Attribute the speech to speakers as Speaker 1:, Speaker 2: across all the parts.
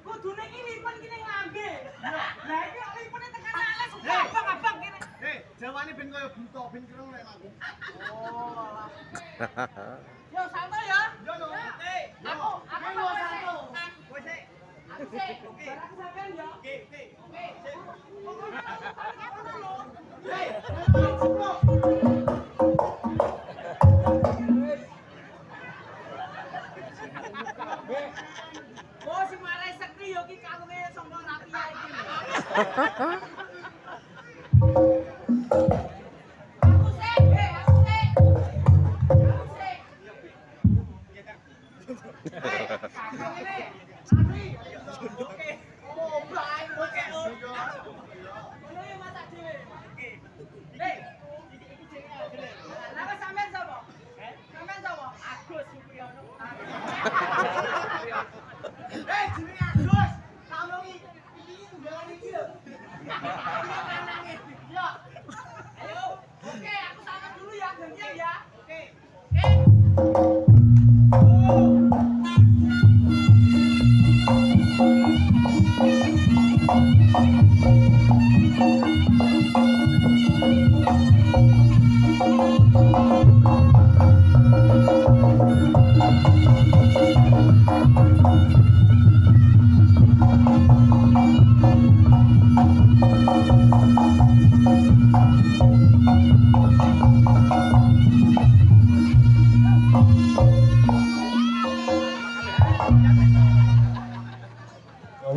Speaker 1: Kudune iki lipen kene nglambe. Lah iki kok lipene tekan alas abang-abang kene.
Speaker 2: Jawane ben koyo buta ben kereng lek aku.
Speaker 1: Oh. Yo santai ya.
Speaker 2: Yo no.
Speaker 1: Aku mau satu.
Speaker 2: Kowe sik.
Speaker 1: Aku sik. Barang sampean ya.
Speaker 2: Oke. Sik. Hei,
Speaker 1: Oh, si marai sekti yo ki kalunge sangka Rapia iki. Aku sik, aku sik. Aku sik. Kakak ini. Santri. Oke. Oh, blay, oke. Ngono ya masak dhewe. Oke. Hei. Iki jenenge. Lah sampean sapa? Sampean sapa? Agus Supriyono. Jenenge Agus. Kamu iki tunggalan iki lho. Yo. Ayo. Oke, aku sana dulu ya, gantian ya. Oke.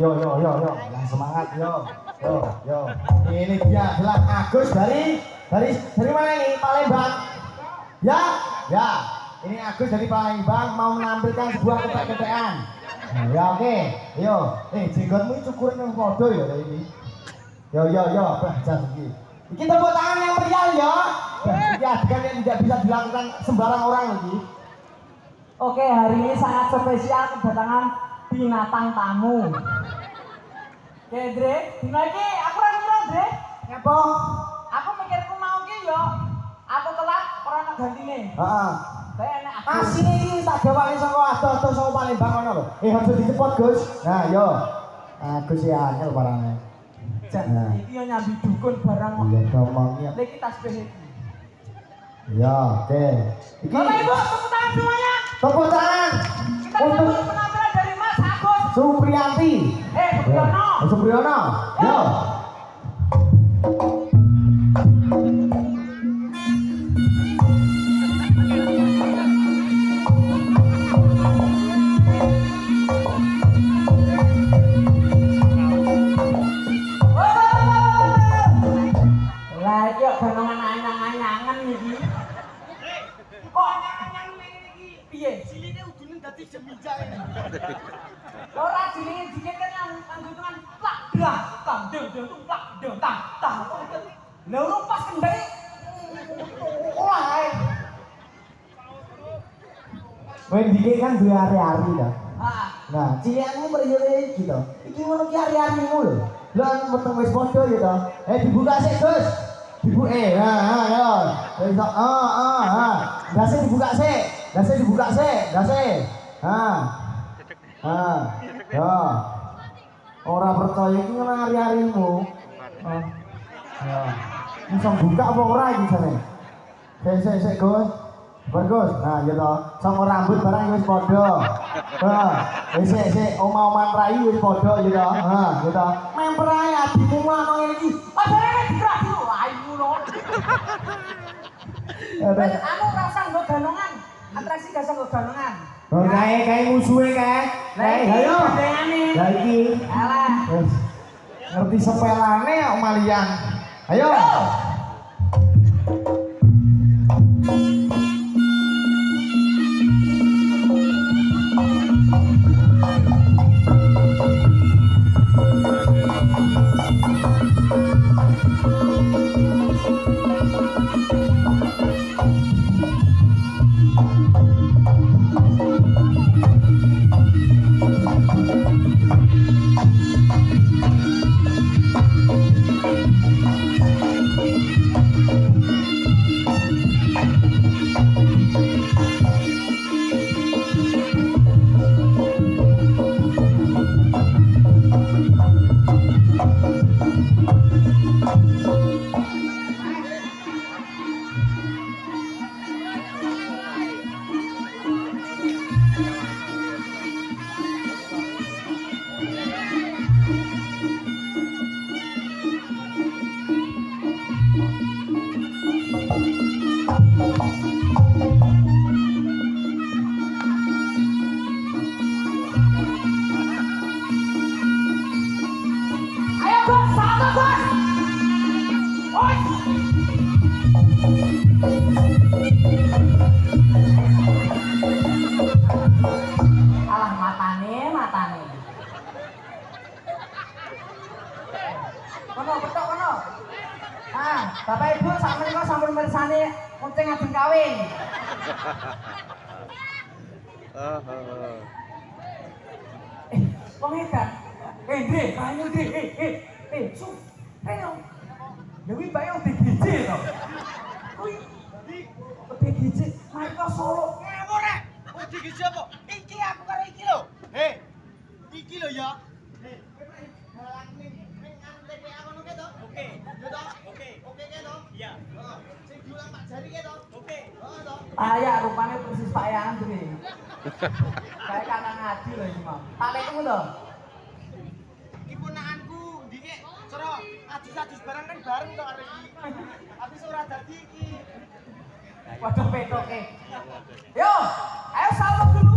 Speaker 3: Yo, yang semangat yo. Ini dia adalah Agus dari mana ini? Palembang. Ya. Ini Agus dari Palembang mau menampilkan sebuah ketek-ketekan. Nah, ya oke. Yo, jenggotmu cukurin yang podo ya kayak ini. Yo, belajar iki. Iki tepuk tangan yang meriah ya. Ini adegan yang tidak bisa dilakukan sembarang orang lagi.
Speaker 4: Oke, hari ini sangat spesial kedatangan binatang tamu. Oke, Dre, dina iki aku ora ngira, Dre.
Speaker 3: Ngapa?
Speaker 4: Aku mikirku mau ki yo. Aku telat ora ana gantine.
Speaker 3: Heeh.
Speaker 4: Kayak enak aku.
Speaker 3: Asine iki tak gawani saka adoh-adoh saka Palembang ngono lho. Aja dicepot, Gus. Nah, yo. Agus ya angel barane.
Speaker 4: Jan, iki yo nyambi dukun barang kok.
Speaker 3: Iya, domongnya.
Speaker 4: Lha iki tasbih iki.
Speaker 3: Ya, oke. Iki
Speaker 4: Bapak Ibu, tepuk tangan semuanya.
Speaker 3: tepuk tangan
Speaker 4: Kita
Speaker 3: untuk
Speaker 4: sambut penampilan dari Mas Agus.
Speaker 3: Supriyanti.
Speaker 4: Supriyono.
Speaker 3: Supriyono. Yo.
Speaker 4: Lah iki yo ganongan anyang-anyangan iki. Kok anyang-anyang ngene iki? Piye?
Speaker 2: Silike udune dadi seminjak ini.
Speaker 4: Ora jenenge dikit kan anggutungan plak dang tang deng deng tung plak deng tang tang. Lah ora pas kendhek. Wah ae.
Speaker 3: Kowe dikit kan duwe hari-hari ta.
Speaker 4: Ah,
Speaker 3: Nah, cilikmu mriyane iki to. Iki ngono ki hari-harimu lho. Lah meteng wis padha ya to. Dibuka sik, Gus. Nah, yo. Wis Dase dibuka sik. Dase. Ya. Ora percaya iki ngono hari-harimu. Ya. Iso buka apa ora iki jane? Sik, Gus. Bagus. Nah, ya toh. Sama rambut barang wis padha. Sik, oma-oman rai wis padha ya toh. Ya toh. Memper ae adimu ngono ngene iki.
Speaker 4: padahal digerak dulu. Ayo lho. Wes anu ora usah nggo ganongan. Atraksi gak usah nggo ganongan.
Speaker 3: Kae musuhe kae. Ayo.
Speaker 4: Gandengane.
Speaker 3: Lah iki.
Speaker 4: Alah.
Speaker 3: Wes. Ngerti sepelane kok malian. Ayo.
Speaker 4: Kono petok kono. Ah, Bapak Ibu sakmenika sampun mirsani kucing ajeng kawin. Wong edan. Ndre, kayu Ndre. Su. Ayo. Dewi bae digiji to. Kuwi digiji mereka Solo.
Speaker 2: Ngawur rek. Kok digiji apa? Iki aku karo iki lho. Hei. Iki lho ya. Hei, kowe dalan ning anu TPA ngono ke to? Oke. Yo to? Oke. Oke ke to? Iya. Heeh. Sing diulang Pak Jari ke to? Oke. Heeh to.
Speaker 4: Ya rupanya persis Pak Yandri. Kayak kakak ngaji loh ini mau. Pak Lekmu loh.
Speaker 2: Iki ponakanku ndike cara adus-adus barang kan bareng to karo iki. Habis ora dadi iki.
Speaker 4: Waduh petoke. Yo, ayo salvo dulu.